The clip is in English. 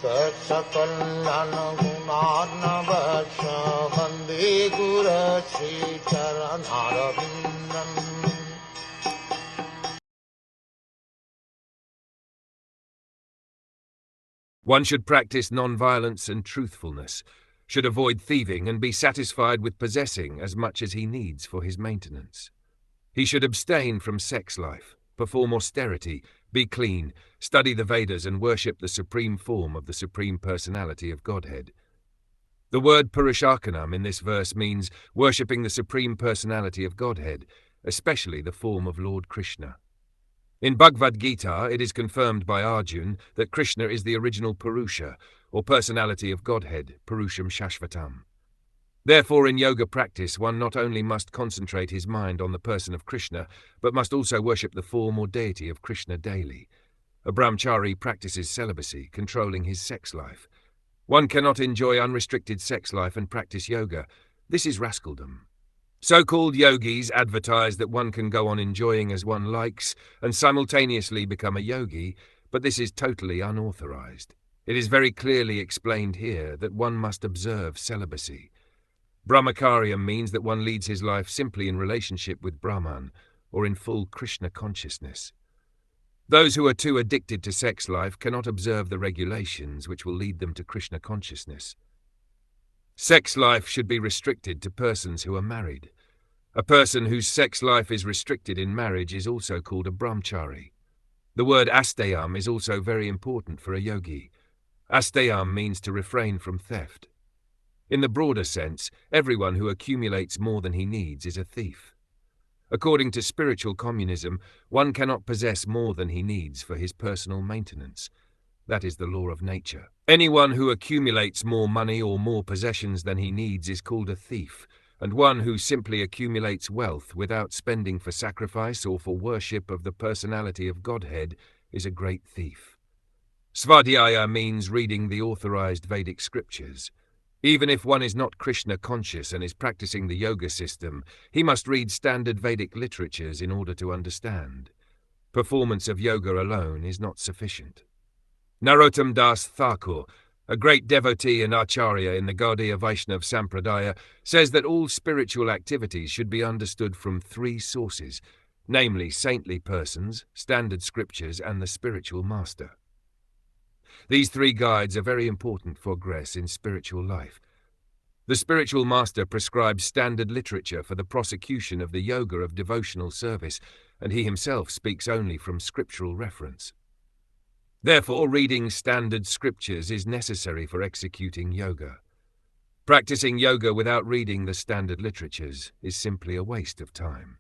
Saksakallan gunarnavasya Vande Guru Sri Charanarabindam. One should practice non-violence and truthfulness, should avoid thieving and be satisfied with possessing as much as he needs for his maintenance. He should abstain from sex life, perform austerity, be clean, study the Vedas and worship the supreme form of the Supreme Personality of Godhead. The word Purusharkanam in this verse means worshipping the Supreme Personality of Godhead, especially the form of Lord Krishna. In Bhagavad Gita, it is confirmed by Arjuna that Krishna is the original Purusha, or personality of Godhead, Purusham Shashvatam. Therefore, in yoga practice, one not only must concentrate his mind on the person of Krishna, but must also worship the form or deity of Krishna daily. A brahmachari practices celibacy, controlling his sex life. One cannot enjoy unrestricted sex life and practice yoga. This is rascaldom. So-called yogis advertise that one can go on enjoying as one likes and simultaneously become a yogi, but this is totally unauthorized. It is very clearly explained here that one must observe celibacy. Brahmacharyam means that one leads his life simply in relationship with Brahman, or in full Krishna consciousness. Those who are too addicted to sex life cannot observe the regulations which will lead them to Krishna consciousness. Sex life should be restricted to persons who are married. A person whose sex life is restricted in marriage is also called a brahmachari. The word asteyam is also very important for a yogi. Asteyam means to refrain from theft. In the broader sense, everyone who accumulates more than he needs is a thief. According to spiritual communism, one cannot possess more than he needs for his personal maintenance. That is the law of nature. Anyone who accumulates more money or more possessions than he needs is called a thief, and one who simply accumulates wealth without spending for sacrifice or for worship of the personality of Godhead is a great thief. Svadhyaya means reading the authorized Vedic scriptures. Even if one is not Krishna conscious and is practicing the yoga system, he must read standard Vedic literatures in order to understand. Performance of yoga alone is not sufficient. Narottam Das Thakur, a great devotee and acharya in the Gaudiya Vaishnav Sampradaya, says that all spiritual activities should be understood from three sources, namely saintly persons, standard scriptures, and the spiritual master. These three guides are very important for progress in spiritual life. The spiritual master prescribes standard literature for the prosecution of the yoga of devotional service, and he himself speaks only from scriptural reference. Therefore, reading standard scriptures is necessary for executing yoga. Practicing yoga without reading the standard literatures is simply a waste of time.